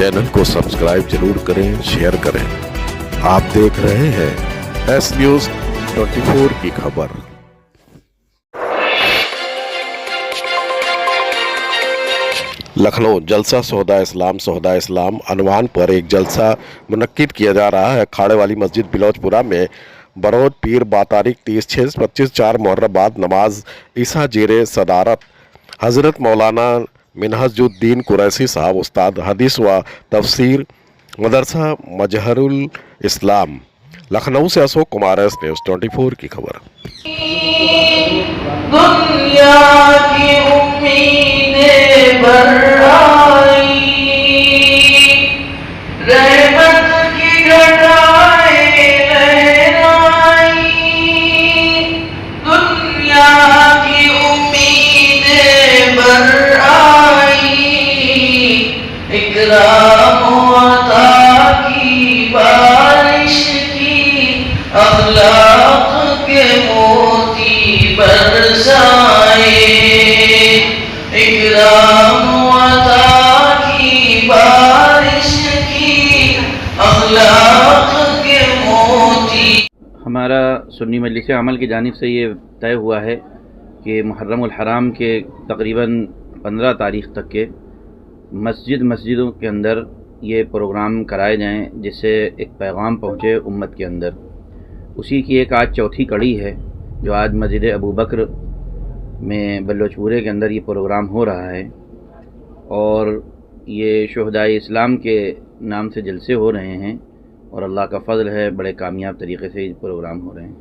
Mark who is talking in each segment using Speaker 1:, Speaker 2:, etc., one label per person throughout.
Speaker 1: Channel को subscribe जरूर करें, शेयर करें। आप देख रहे हैं एस न्यूज़ 24 की खबर। लखनऊ जलसा सोहदा इस्लाम अनवान पर एक जलसा मुनक्किद किया जा रहा है। अखाड़े वाली मस्जिद बिलोचपुरा में बरोज पीर बातारीख 30/6/25 4 मुहर्रम बाद नमाज ईसा जेरे सदारत हज़रत मौलाना मिनहजुद्दीन कुरैशी साहब उस्ताद हदीस व तफसीर मदरसा मजहरुल इस्लाम। लखनऊ से अशोक कुमार, एस न्यूज़ 24 की खबर।
Speaker 2: दुनिया की उम्मीदें भर आई, रहमत की घटाएं लहराई, दुनिया की उम्मीदें भर आई, इकराम अता की बारिश की, अखलाक के मोती बरसाए, इकराम अता की बारिश की, अखलाक के मोती।
Speaker 3: हमारा सुन्नी मजलिस अमल की जानिब से ये तय हुआ है कि मुहर्रमुल हराम के तकरीबन 15 तारीख़ तक के मस्जिदों के अंदर ये प्रोग्राम कराए जाएं, जिससे एक पैगाम पहुँचे उम्मत के अंदर। उसी की एक आज चौथी कड़ी है जो आज मस्जिद अबू बकर में बलोचपुरे के अंदर ये प्रोग्राम हो रहा है, और ये शुहदाए इस्लाम के नाम से जलसे हो रहे हैं, और अल्लाह का फ़ज़ल है बड़े कामयाब तरीके से ये प्रोग्राम हो रहे हैं।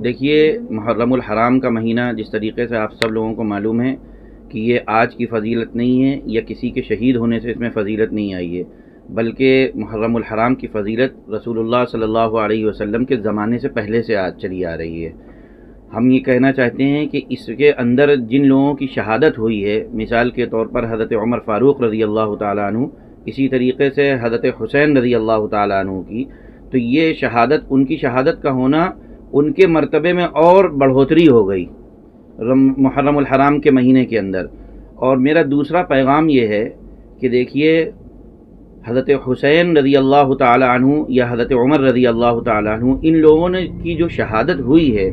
Speaker 3: देखिए, मुहर्रमुल हराम का महीना जिस तरीके से आप सब लोगों को मालूम है कि ये आज की फ़जीलत नहीं है या किसी के शहीद होने से इसमें फ़जीलत नहीं आई है, बल्कि मुहर्रमुल हराम की फ़जीलत रसूलुल्लाह सल्लल्लाहु अलैहि वसल्लम के ज़माने से पहले से आज चली आ रही है। हम ये कहना चाहते हैं कि इसके अंदर जिन लोगों की शहादत हुई है, मिसाल के तौर पर हज़रत उमर फ़ारूक रज़ी अल्लाह ताला अन्हु, इसी तरीके से हज़रत हुसैन रज़ी अल्लाह ताला अन्हु की, तो ये शहादत, उनकी शहादत का होना उनके मर्तबे में और बढ़ोतरी हो गई मुहर्रमुल हराम के महीने के अंदर। और मेरा दूसरा पैगाम ये है कि देखिए, हज़रत हुसैन रज़ी अल्लाह ताला अन्हु या हज़रत उमर रज़ी अल्लाह ताला अन्हु, इन लोगों ने की जो शहादत हुई है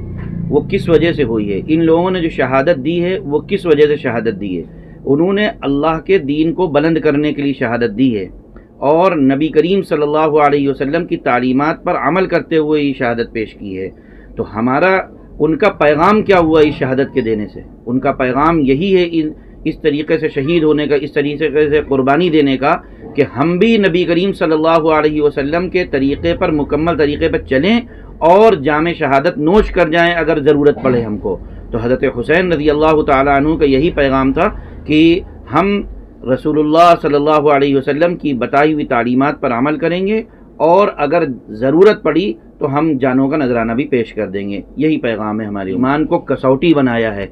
Speaker 3: वो किस वजह से हुई है, इन लोगों ने जो शहादत दी है वो किस वजह से शहादत दी है। उन्होंने अल्लाह के दीन को बुलंद करने के लिए शहादत दी है, और नबी करीम सल्लल्लाहु अलैहि वसल्लम की तालीमात पर अमल करते हुए ये शहादत पेश की है। तो हमारा उनका पैगाम क्या हुआ इस शहादत के देने से? उनका पैगाम यही है इस तरीके से शहीद होने का, इस तरीके से कुर्बानी देने का, कि हम भी नबी करीम सल्लल्लाहु अलैहि वसल्लम के तरीक़े पर, मुकम्मल तरीक़े पर चलें और जामे शहादत नोश कर जाएं अगर ज़रूरत पड़े हमको। तो हज़रत हुसैन रज़ी अल्लाह ताला अन्हु का यही पैगाम था कि हम रसूलुल्लाह सल्लल्लाहु अलैहि वसल्लम की बताई हुई तालीमात पर अमल करेंगे, और अगर ज़रूरत पड़ी तो हम जानों का नजराना भी पेश कर देंगे। यही पैगाम है। हमारे ईमान को कसौटी बनाया है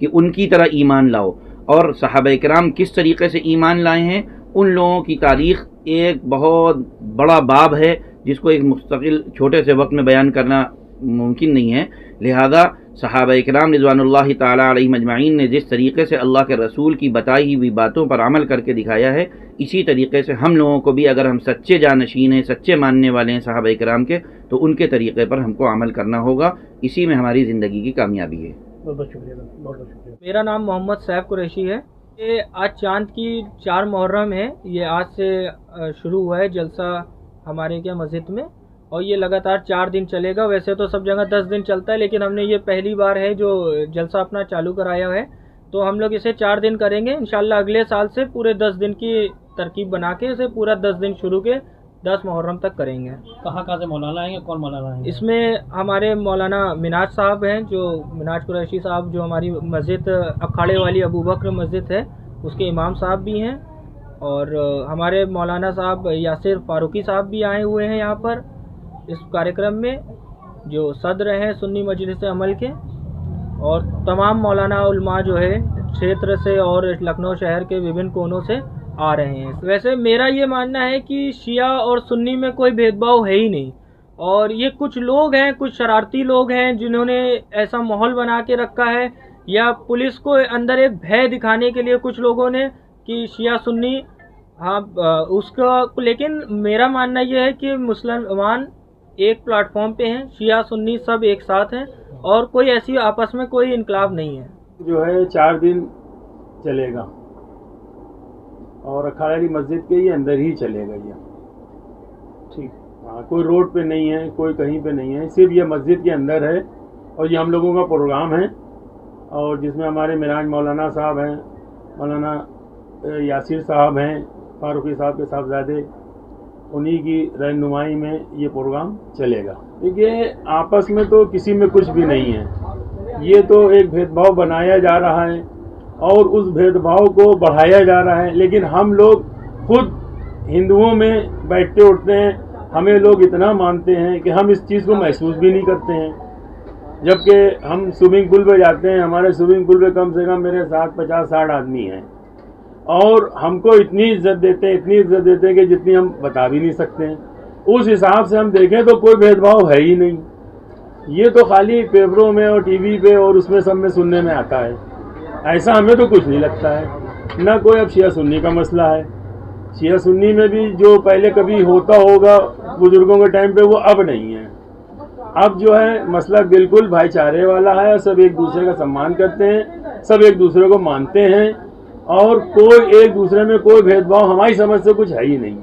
Speaker 3: कि उनकी तरह ईमान लाओ, और सहाबा किराम किस तरीके से ईमान लाए हैं, उन लोगों की तारीख़ एक बहुत बड़ा बाब है जिसको एक मुस्तकिल छोटे से वक्त में बयान करना मुमकिन नहीं है। लिहाजा सहाबा किराम रिज़वानुल्लाहि ताला अलैहिम अजमईन ने जिस तरीके से अल्लाह के रसूल की बताई हुई बातों पर अमल करके दिखाया है, इसी तरीके से हम लोगों को भी, अगर हम सच्चे जानशीन हैं, सच्चे मानने वाले हैं सहाबा किराम के, तो उनके तरीक़े पर हमको अमल करना होगा। इसी में हमारी ज़िंदगी की कामयाबी है।
Speaker 4: बहुत बहुत शुक्रिया, बहुत बहुत शुक्रिया। मेरा नाम मोहम्मद सैफ कुरैशी है। ये आज चांद की 4 मुहर्रम है। ये आज से शुरू हुआ है जलसा हमारे क्या मस्जिद में, और ये लगातार 4 दिन चलेगा। वैसे तो सब जगह 10 दिन चलता है, लेकिन हमने ये पहली बार है जो जलसा अपना चालू कराया है, तो हम लोग इसे 4 दिन करेंगे। इंशाल्लाह अगले साल से पूरे 10 दिन की तरकीब बना के इसे पूरा 10 दिन शुरू के 10 मुहर्रम तक करेंगे।
Speaker 5: कहाँ से मौलाना आएंगे, कौन मौलाना आएंगे?
Speaker 4: इसमें हमारे मौलाना मिनाज साहब हैं, जो मिनाज कुरैशी साहब, जो हमारी मस्जिद अखाड़े वाली अबू बकर मस्जिद है उसके इमाम साहब भी हैं, और हमारे मौलाना साहब यासिर फारूकी साहब भी आए हुए हैं यहाँ पर इस कार्यक्रम में, जो सदर हैं सुन्नी मजलिस अमल के, और तमाम मौलाना उलमा जो है क्षेत्र से और लखनऊ शहर के विभिन्न कोनों से आ रहे हैं। वैसे मेरा ये मानना है कि शिया और सुन्नी में कोई भेदभाव है ही नहीं, और ये कुछ लोग हैं, कुछ शरारती लोग हैं जिन्होंने ऐसा माहौल बना के रखा है, या पुलिस को अंदर एक भय दिखाने के लिए कुछ लोगों ने कि शिया सुन्नी हाँ, उसका लेकिन मेरा मानना यह है कि मुसलमान एक प्लेटफॉर्म पे हैं, शिया सुन्नी सब एक साथ हैं और कोई ऐसी आपस में कोई इनकलाब नहीं है।
Speaker 6: जो है 4 दिन चलेगा और अखाड़ा वाली मस्जिद के ही अंदर ही चलेगा ये। ठीक, हाँ, कोई रोड पे नहीं है, कोई कहीं पे नहीं है, सिर्फ ये मस्जिद के अंदर है। और ये हम लोगों का प्रोग्राम है और जिसमें हमारे मिराज मौलाना साहब हैं, मौलाना यासिर साहब हैं, फारूकी साहब के साहबजादे, उन्हीं की रहनुमाई में ये प्रोग्राम चलेगा। देखिए, आपस में तो किसी में कुछ भी नहीं है, ये तो एक भेदभाव बनाया जा रहा है और उस भेदभाव को बढ़ाया जा रहा है। लेकिन हम लोग खुद हिंदुओं में बैठते उठते हैं, हमें लोग इतना मानते हैं कि हम इस चीज़ को महसूस भी नहीं करते हैं। जबकि हम स्विमिंग पूल पे जाते हैं, हमारे स्विमिंग पूल पे कम से कम मेरे साथ 50-60 आदमी हैं और हमको इतनी इज्जत देते हैं कि जितनी हम बता भी नहीं सकते हैं। उस हिसाब से हम देखें तो कोई भेदभाव है ही नहीं। ये तो खाली पेपरों में और टीवी पे और उसमें सब में सुनने में आता है, ऐसा हमें तो कुछ नहीं लगता है। ना कोई अब शिया सुन्नी का मसला है, शिया सुन्नी में भी जो पहले कभी होता होगा बुजुर्गों के टाइम पे, वो अब नहीं है। अब जो है मसला बिल्कुल भाईचारे वाला है, सब एक दूसरे का सम्मान करते हैं, सब एक दूसरे को मानते हैं और कोई एक दूसरे में कोई भेदभाव हमारी समझ से कुछ है ही नहीं।